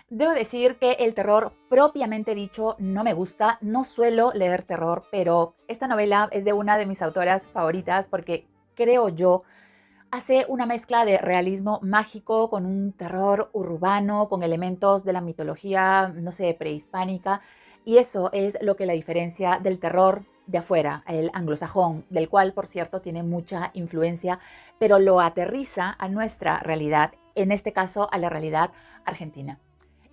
Debo decir que el terror propiamente dicho no me gusta, no suelo leer terror, pero esta novela es de una de mis autoras favoritas porque creo yo hace una mezcla de realismo mágico con un terror urbano, con elementos de la mitología, no sé, prehispánica, y eso es lo que la diferencia del terror de afuera, el anglosajón, del cual, por cierto, tiene mucha influencia, pero lo aterriza a nuestra realidad, en este caso a la realidad argentina.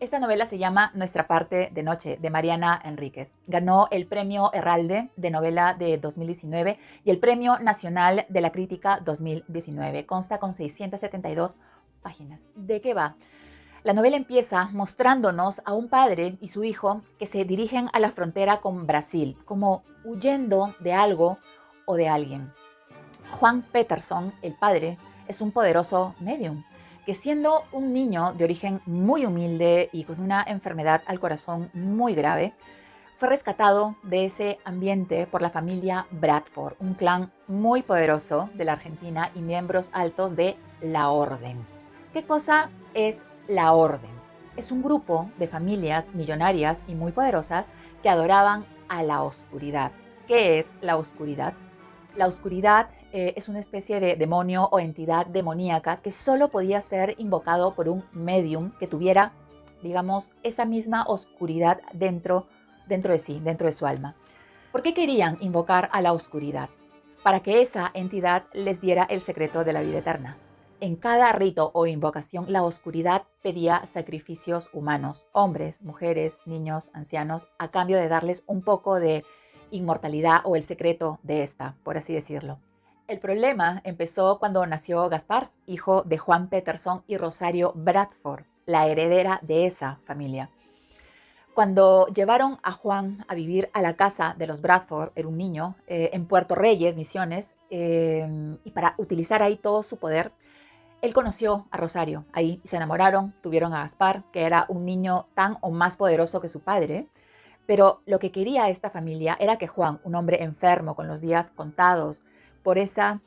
Esta novela se llama Nuestra parte de noche, de Mariana Enríquez. Ganó el premio Herralde de novela de 2019 y el premio nacional de la crítica 2019. Consta con 672 páginas. ¿De qué va? La novela empieza mostrándonos a un padre y su hijo que se dirigen a la frontera con Brasil, como huyendo de algo o de alguien. Juan Peterson, el padre, es un poderoso medium que, siendo un niño de origen muy humilde y con una enfermedad al corazón muy grave, fue rescatado de ese ambiente por la familia Bradford, un clan muy poderoso de la Argentina y miembros altos de la Orden. ¿Qué cosa es la Orden? Es un grupo de familias millonarias y muy poderosas que adoraban a la oscuridad. ¿Qué es la oscuridad? La oscuridad es una especie de demonio o entidad demoníaca que solo podía ser invocado por un medium que tuviera, digamos, esa misma oscuridad dentro de sí, dentro de su alma. ¿Por qué querían invocar a la oscuridad? Para que esa entidad les diera el secreto de la vida eterna. En cada rito o invocación, la oscuridad pedía sacrificios humanos, hombres, mujeres, niños, ancianos, a cambio de darles un poco de inmortalidad o el secreto de esta, por así decirlo. El problema empezó cuando nació Gaspar, hijo de Juan Peterson y Rosario Bradford, la heredera de esa familia. Cuando llevaron a Juan a vivir a la casa de los Bradford, era un niño, en Puerto Reyes, Misiones, y para utilizar ahí todo su poder, él conoció a Rosario ahí, se enamoraron, tuvieron a Gaspar, que era un niño tan o más poderoso que su padre, pero lo que quería esta familia era que Juan, un hombre enfermo, con los días contados, por esa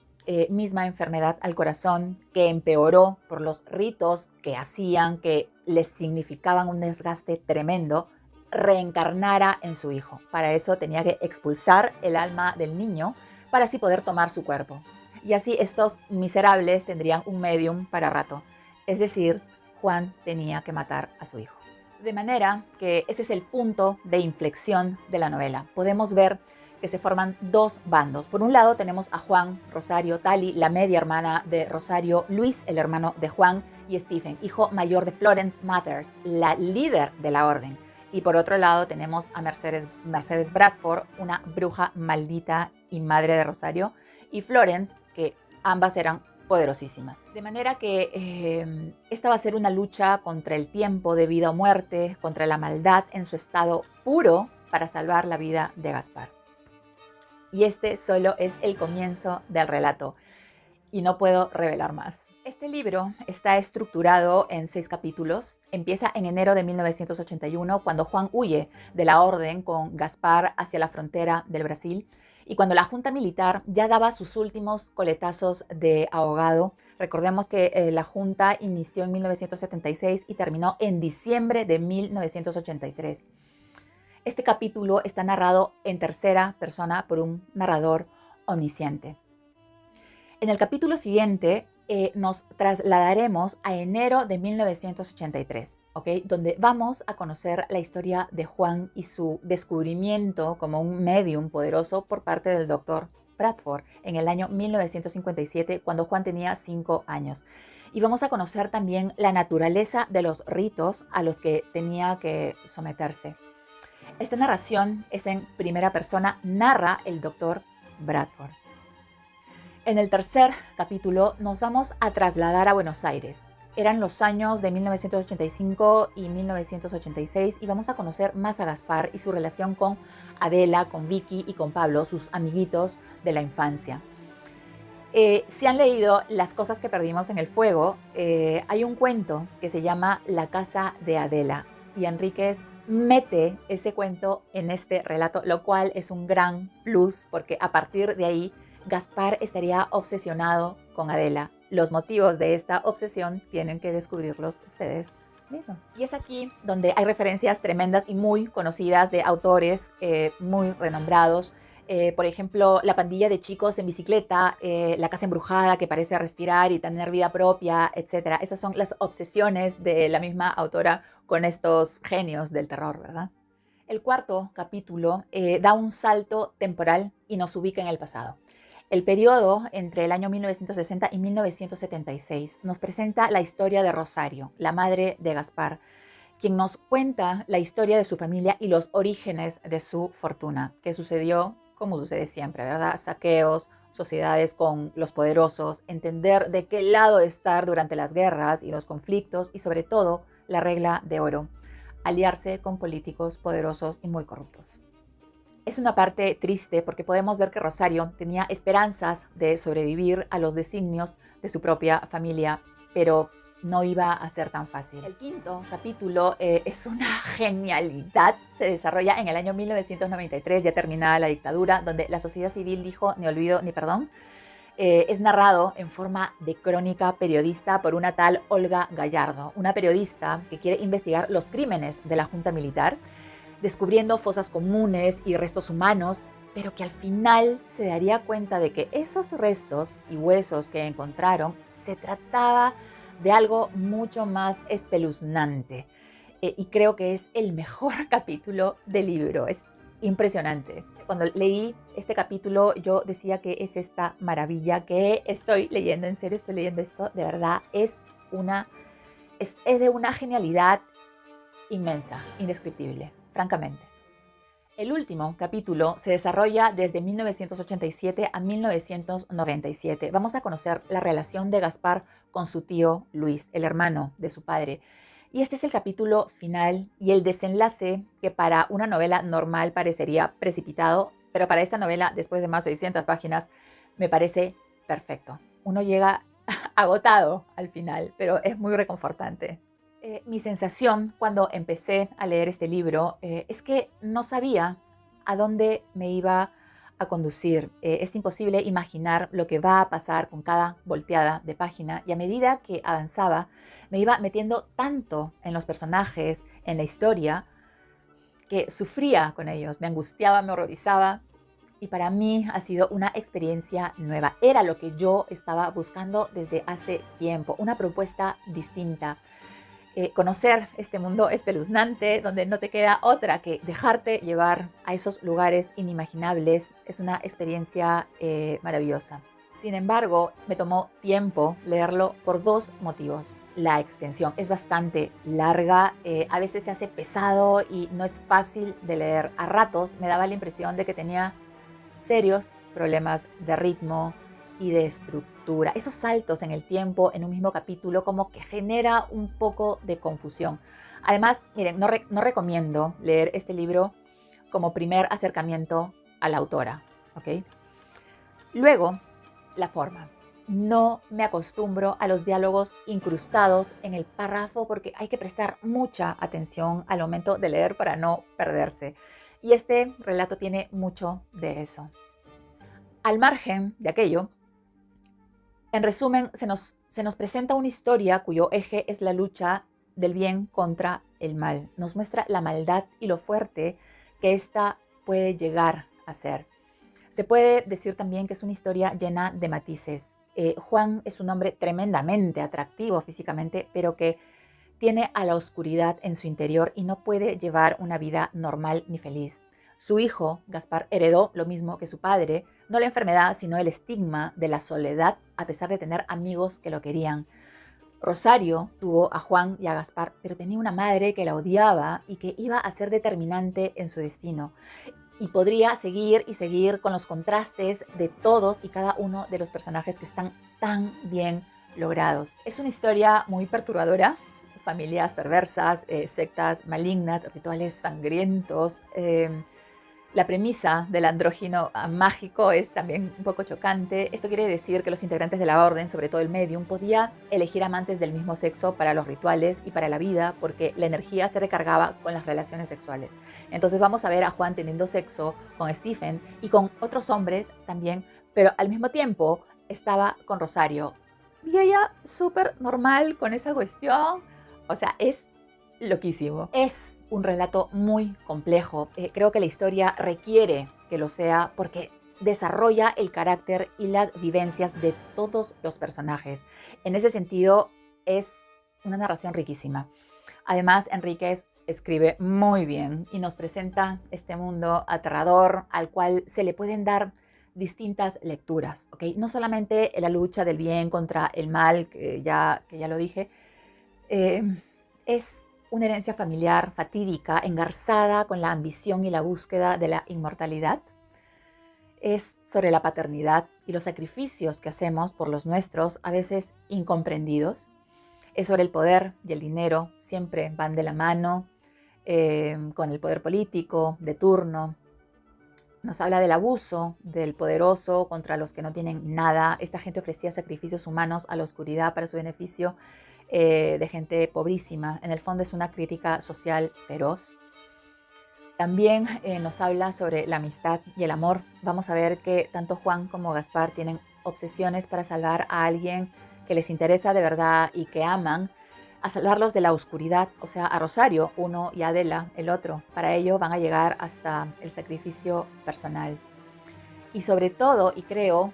misma enfermedad al corazón que empeoró por los ritos que hacían, que les significaban un desgaste tremendo, reencarnara en su hijo. Para eso tenía que expulsar el alma del niño para así poder tomar su cuerpo. Y así estos miserables tendrían un medium para rato. Es decir, Juan tenía que matar a su hijo. De manera que ese es el punto de inflexión de la novela. Podemos ver que se forman dos bandos. Por un lado tenemos a Juan, Rosario, Tali, la media hermana de Rosario, Luis, el hermano de Juan, y Stephen, hijo mayor de Florence Mathers, la líder de la orden. Y por otro lado tenemos a Mercedes Bradford, una bruja maldita y madre de Rosario, y Florence, que ambas eran poderosísimas. De manera que esta va a ser una lucha contra el tiempo de vida o muerte, contra la maldad en su estado puro para salvar la vida de Gaspar. Y este solo es el comienzo del relato y no puedo revelar más. Este libro está estructurado en 6 capítulos. Empieza en enero de 1981, cuando Juan huye de la orden con Gaspar hacia la frontera del Brasil y cuando la junta militar ya daba sus últimos coletazos de ahogado. Recordemos que la junta inició en 1976 y terminó en diciembre de 1983. Este capítulo está narrado en tercera persona por un narrador omnisciente. En el capítulo siguiente nos trasladaremos a enero de 1983, ¿okay? Donde vamos a conocer la historia de Juan y su descubrimiento como un medium poderoso por parte del doctor Bradford en el año 1957, cuando Juan tenía 5 años. Y vamos a conocer también la naturaleza de los ritos a los que tenía que someterse. Esta narración es en primera persona, narra el doctor Bradford. En el tercer capítulo nos vamos a trasladar a Buenos Aires. Eran los años de 1985 y 1986 y vamos a conocer más a Gaspar y su relación con Adela, con Vicky y con Pablo, sus amiguitos de la infancia. Si han leído Las cosas que perdimos en el fuego, hay un cuento que se llama La casa de Adela y Enríquez mete ese cuento en este relato, lo cual es un gran plus porque a partir de ahí Gaspar estaría obsesionado con Adela. Los motivos de esta obsesión tienen que descubrirlos ustedes mismos. Y es aquí donde hay referencias tremendas y muy conocidas de autores muy renombrados. Por ejemplo, La pandilla de chicos en bicicleta, La casa embrujada que parece respirar y tener vida propia, etc. Esas son las obsesiones de la misma autora con estos genios del terror, ¿verdad? El cuarto capítulo da un salto temporal y nos ubica en el pasado. El periodo entre el año 1960 y 1976 nos presenta la historia de Rosario, la madre de Gaspar, quien nos cuenta la historia de su familia y los orígenes de su fortuna, que sucedió como sucede siempre, ¿verdad? Saqueos, sociedades con los poderosos, entender de qué lado estar durante las guerras y los conflictos y sobre todo la regla de oro, aliarse con políticos poderosos y muy corruptos. Es una parte triste porque podemos ver que Rosario tenía esperanzas de sobrevivir a los designios de su propia familia, pero no iba a ser tan fácil. El quinto capítulo es una genialidad. Se desarrolla en el año 1993, ya terminada la dictadura, donde la sociedad civil dijo ni olvido ni perdón. Es narrado en forma de crónica periodista por una tal Olga Gallardo, una periodista que quiere investigar los crímenes de la Junta Militar, descubriendo fosas comunes y restos humanos, pero que al final se daría cuenta de que esos restos y huesos que encontraron se trataba de algo mucho más espeluznante. Y creo que es el mejor capítulo del libro. Es impresionante. Cuando leí este capítulo yo decía que es esta maravilla que estoy leyendo, en serio estoy leyendo esto, de verdad es de una genialidad inmensa, indescriptible, francamente. El último capítulo se desarrolla desde 1987 a 1997. Vamos a conocer la relación de Gaspar con su tío Luis, el hermano de su padre. Y este es el capítulo final y el desenlace que para una novela normal parecería precipitado, pero para esta novela, después de más de 600 páginas, me parece perfecto. Uno llega agotado al final, pero es muy reconfortante. Mi sensación cuando empecé a leer este libro es que no sabía a dónde me iba a conducir. Es imposible imaginar lo que va a pasar con cada volteada de página y a medida que avanzaba me iba metiendo tanto en los personajes, en la historia, que sufría con ellos, me angustiaba, me horrorizaba y para mí ha sido una experiencia nueva. Era lo que yo estaba buscando desde hace tiempo, una propuesta distinta. Conocer este mundo espeluznante donde no te queda otra que dejarte llevar a esos lugares inimaginables es una experiencia maravillosa. Sin embargo, me tomó tiempo leerlo por dos motivos. La extensión es bastante larga, a veces se hace pesado y no es fácil de leer. A ratos me daba la impresión de que tenía serios problemas de ritmo y de estructura. Esos saltos en el tiempo en un mismo capítulo como que genera un poco de confusión. Además, miren, no recomiendo leer este libro como primer acercamiento a la autora, ¿ok? Luego, la forma. No me acostumbro a los diálogos incrustados en el párrafo porque hay que prestar mucha atención al momento de leer para no perderse. Y este relato tiene mucho de eso. Al margen de aquello, en resumen, se nos presenta una historia cuyo eje es la lucha del bien contra el mal. Nos muestra la maldad y lo fuerte que ésta puede llegar a ser. Se puede decir también que es una historia llena de matices. Juan es un hombre tremendamente atractivo físicamente, pero que tiene a la oscuridad en su interior y no puede llevar una vida normal ni feliz. Su hijo, Gaspar, heredó lo mismo que su padre, no la enfermedad, sino el estigma de la soledad, a pesar de tener amigos que lo querían. Rosario tuvo a Juan y a Gaspar, pero tenía una madre que la odiaba y que iba a ser determinante en su destino. Y podría seguir y seguir con los contrastes de todos y cada uno de los personajes que están tan bien logrados. Es una historia muy perturbadora, familias perversas, sectas malignas, rituales sangrientos. La premisa del andrógino mágico es también un poco chocante. Esto quiere decir que los integrantes de la orden, sobre todo el medium, podía elegir amantes del mismo sexo para los rituales y para la vida porque la energía se recargaba con las relaciones sexuales. Entonces vamos a ver a Juan teniendo sexo con Stephen y con otros hombres también, pero al mismo tiempo estaba con Rosario. Y ella súper normal con esa cuestión. O sea, es loquísimo. Es un relato muy complejo. Creo que la historia requiere que lo sea porque desarrolla el carácter y las vivencias de todos los personajes. En ese sentido, es una narración riquísima. Además, Enríquez escribe muy bien y nos presenta este mundo aterrador al cual se le pueden dar distintas lecturas, ¿ok? No solamente la lucha del bien contra el mal, que ya lo dije, es una herencia familiar fatídica, engarzada con la ambición y la búsqueda de la inmortalidad. Es sobre la paternidad y los sacrificios que hacemos por los nuestros, a veces incomprendidos. Es sobre el poder y el dinero, siempre van de la mano, con el poder político de turno. Nos habla del abuso del poderoso contra los que no tienen nada. Esta gente ofrecía sacrificios humanos a la oscuridad para su beneficio, de gente pobrísima. En el fondo es una crítica social feroz. También nos habla sobre la amistad y el amor. Vamos a ver que tanto Juan como Gaspar tienen obsesiones para salvar a alguien que les interesa de verdad y que aman, a salvarlos de la oscuridad, o sea, a Rosario, uno, y a Adela, el otro. Para ello van a llegar hasta el sacrificio personal. Y sobre todo, y creo,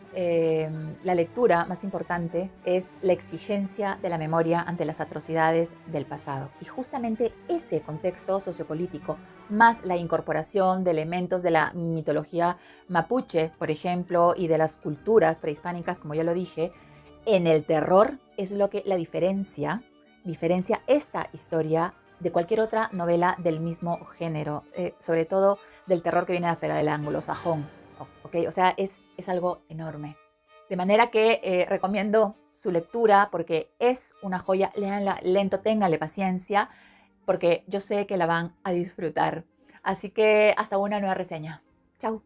la lectura más importante es la exigencia de la memoria ante las atrocidades del pasado. Y justamente ese contexto sociopolítico, más la incorporación de elementos de la mitología mapuche, por ejemplo, y de las culturas prehispánicas, como ya lo dije, en el terror es lo que la diferencia esta historia de cualquier otra novela del mismo género, sobre todo del terror que viene de afuera del anglosajón. ¿Okay? O sea, es algo enorme. De manera que recomiendo su lectura porque es una joya. Léanla lento, ténganle paciencia, porque yo sé que la van a disfrutar. Así que hasta una nueva reseña. Chao.